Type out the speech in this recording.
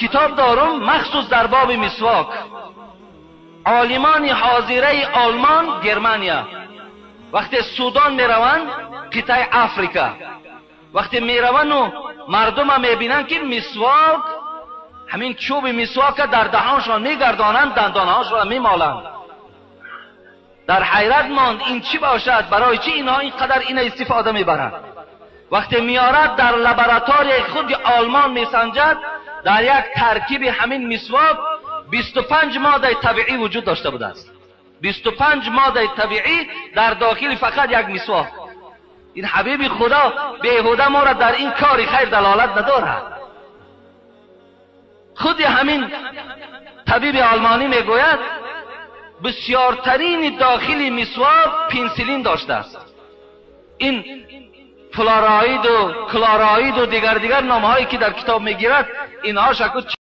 کتاب دارم مخصوص در باب مسواک. عالمان حاضره آلمان گرمانیا وقتی سودان میروند، قطعه افریقا وقتی میروند و مردم ها میبینند که مسواک، همین چوب مسواک در دهانشان میگردانند، دندانهاشان میمالند. در حیرت ماند این چی باشد، برای چی اینها اینقدر این استفاده میبرند. وقتی میارد در لابراتوری خود آلمان میسنجد، در یک ترکیب همین مسواک 25 ماده طبیعی وجود داشته بوده است. 25 ماده طبیعی در داخل فقط یک مسواک. این حبیب خدا بیهوده ما را در این کار خیر دلالت ندارد. خود همین طبیب آلمانی میگوید بسیارترین داخل مسواک پنسیلین داشته است. این فلوراید و کلوراید و دیگر نامهایی که در کتاب میگیرد، اینها شکل